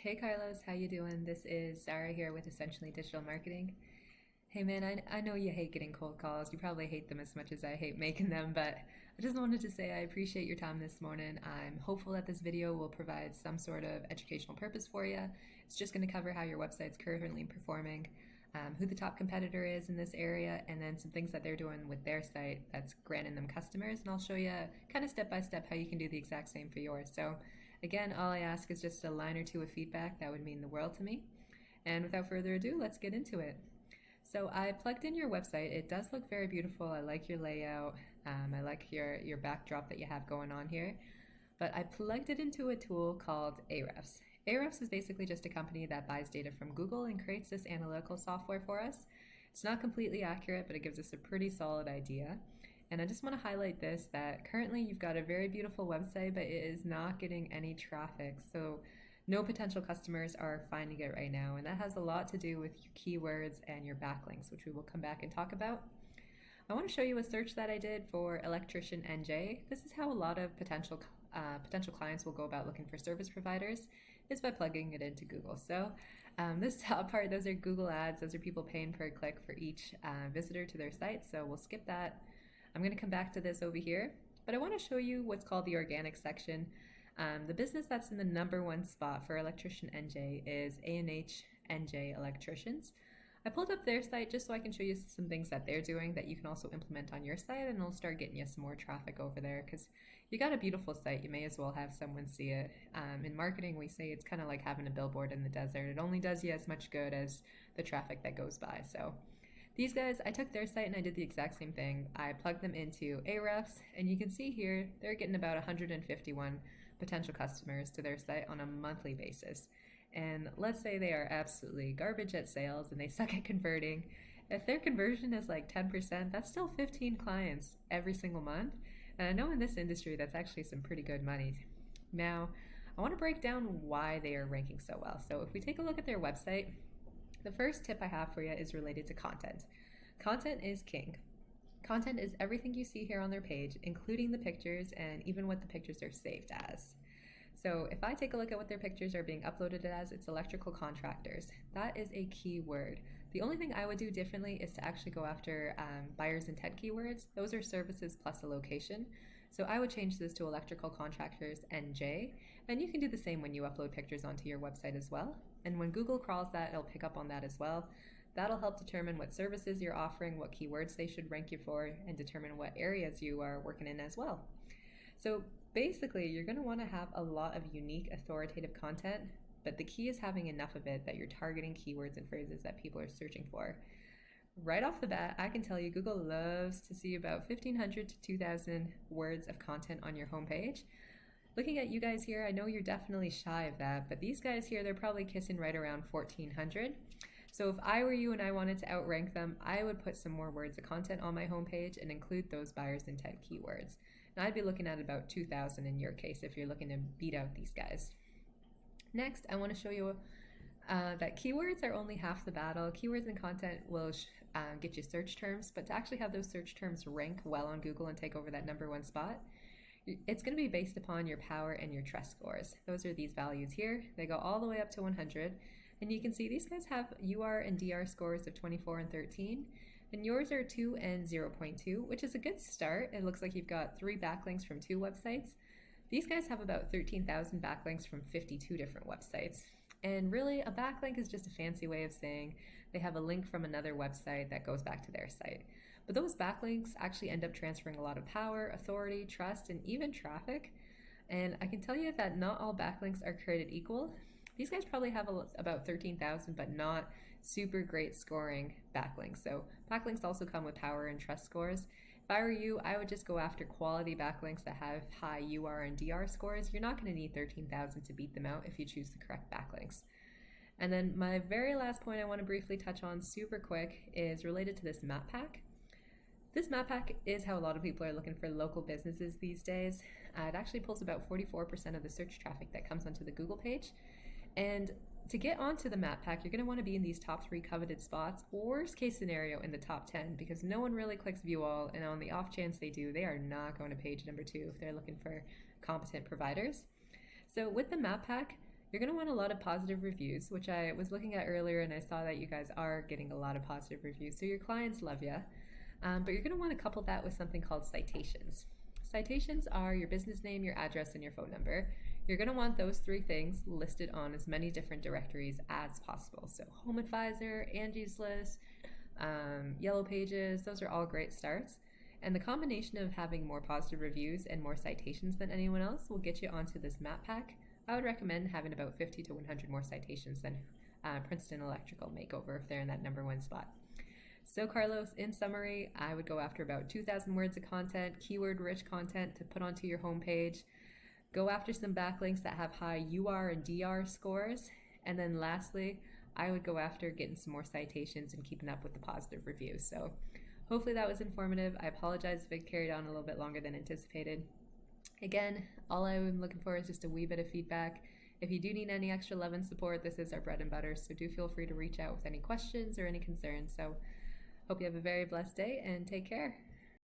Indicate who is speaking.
Speaker 1: Hey Carlos, how you doing? This is Sarah here with Essentially Digital Marketing. Hey man, I know you hate getting cold calls. You probably hate them as much as I hate making them, but I just wanted to say I appreciate your time this morning. I'm hopeful that this video will provide some sort of educational purpose for you. It's just going to cover how your website's currently performing, who the top competitor is in this area, and then some things that they're doing with their site that's granting them customers. And I'll show you kind of step by step how you can do the exact same for yours. So again, all I ask is just a line or two of feedback. That would mean the world to me. And without further ado, let's get into it. So I plugged in your website. It does look very beautiful. I like your layout. I like your backdrop that you have going on here. But I plugged it into a tool called Ahrefs. Ahrefs is basically just a company that buys data from Google and creates this analytical software for us. It's not completely accurate, but it gives us a pretty solid idea. And I just want to highlight this, that currently you've got a very beautiful website, but it is not getting any traffic. So no potential customers are finding it right now. And that has a lot to do with your keywords and your backlinks, which we will come back and talk about. I want to show you a search that I did for electrician NJ. This is how a lot of potential clients will go about looking for service providers, is by plugging it into Google. So this top part, those are Google ads. Those are people paying per click for each visitor to their site. So we'll skip that. I'm going to come back to this over here, but I want to show you what's called the organic section. The business that's in the #1 spot for electrician NJ is A&H NJ Electricians. I pulled up their site just so I can show you some things that they're doing that you can also implement on your site, and it'll start getting you some more traffic over there because you got a beautiful site. You may as well have someone see it. In marketing, we say it's kind of like having a billboard in the desert. It only does you as much good as the traffic that goes by. So these guys, I took their site and I did the exact same thing. I plugged them into Ahrefs, and you can see here they're getting about 151 potential customers to their site on a monthly basis. And let's say they are absolutely garbage at sales and they suck at converting. If their conversion is like 10%, that's still 15 clients every single month. And I know in this industry that's actually some pretty good money. Now, I want to break down why they are ranking so well. So if we take a look at their website, the first tip I have for you is related to content. Content is king. Content is everything you see here on their page, including the pictures and even what the pictures are saved as. So if I take a look at what their pictures are being uploaded as, it's electrical contractors. That is a key word. The only thing I would do differently is to actually go after buyer's intent keywords. Those are services plus a location. So I would change this to electrical contractors NJ, and you can do the same when you upload pictures onto your website as well. And when Google crawls that, it'll pick up on that as well. That'll help determine what services you're offering, what keywords they should rank you for, and determine what areas you are working in as well. So basically, you're going to want to have a lot of unique, authoritative content, but the key is having enough of it that you're targeting keywords and phrases that people are searching for. Right off the bat, I can tell you Google loves to see about 1,500 to 2,000 words of content on your homepage. Looking at you guys here, I know you're definitely shy of that, but these guys here, they're probably kissing right around 1,400. So if I were you and I wanted to outrank them, I would put some more words of content on my homepage and include those buyer's intent keywords. And I'd be looking at about 2,000 in your case if you're looking to beat out these guys. Next, I want to show you that keywords are only half the battle. Keywords and content will get you search terms, but to actually have those search terms rank well on Google and take over that #1 spot, it's going to be based upon your power and your trust scores. Those are these values here. They go all the way up to 100. And you can see these guys have UR and DR scores of 24 and 13. And yours are 2 and 0.2, which is a good start. It looks like you've got 3 backlinks from 2 websites. These guys have about 13,000 backlinks from 52 different websites. And really, a backlink is just a fancy way of saying they have a link from another website that goes back to their site. But those backlinks actually end up transferring a lot of power, authority, trust, and even traffic. And I can tell you that not all backlinks are created equal. These guys probably have about 13,000, but not super great scoring backlinks. So backlinks also come with power and trust scores. If I were you, I would just go after quality backlinks that have high UR and DR scores. You're not going to need 13,000 to beat them out if you choose the correct backlinks. And then my very last point I want to briefly touch on super quick is related to this map pack. This map pack is how a lot of people are looking for local businesses these days. It actually pulls about 44% of the search traffic that comes onto the Google page. And to get onto the map pack, you're going to want to be in these top 3 coveted spots, or worst case scenario in the top 10, because no one really clicks view all, and on the off chance they do, they are not going to page #2 if they're looking for competent providers. So with the map pack, You're going to want a lot of positive reviews, which I was looking at earlier and I saw that you guys are getting a lot of positive reviews, so your clients love you. But you're going to want to couple that with something called citations. Citations are your business name, your address, and your phone number. You're going to want those three things listed on as many different directories as possible. So Home Advisor, Angie's List, Yellow Pages, those are all great starts. And the combination of having more positive reviews and more citations than anyone else will get you onto this map pack. I would recommend having about 50 to 100 more citations than Princeton Electrical Makeover if they're in that #1 spot. So Carlos, in summary, I would go after about 2,000 words of content, keyword-rich content to put onto your homepage. Go after some backlinks that have high UR and DR scores. And then lastly, I would go after getting some more citations and keeping up with the positive reviews. So hopefully that was informative. I apologize if it carried on a little bit longer than anticipated. Again, all I'm looking for is just a wee bit of feedback. If you do need any extra love and support, this is our bread and butter, so do feel free to reach out with any questions or any concerns. So hope you have a very blessed day and take care.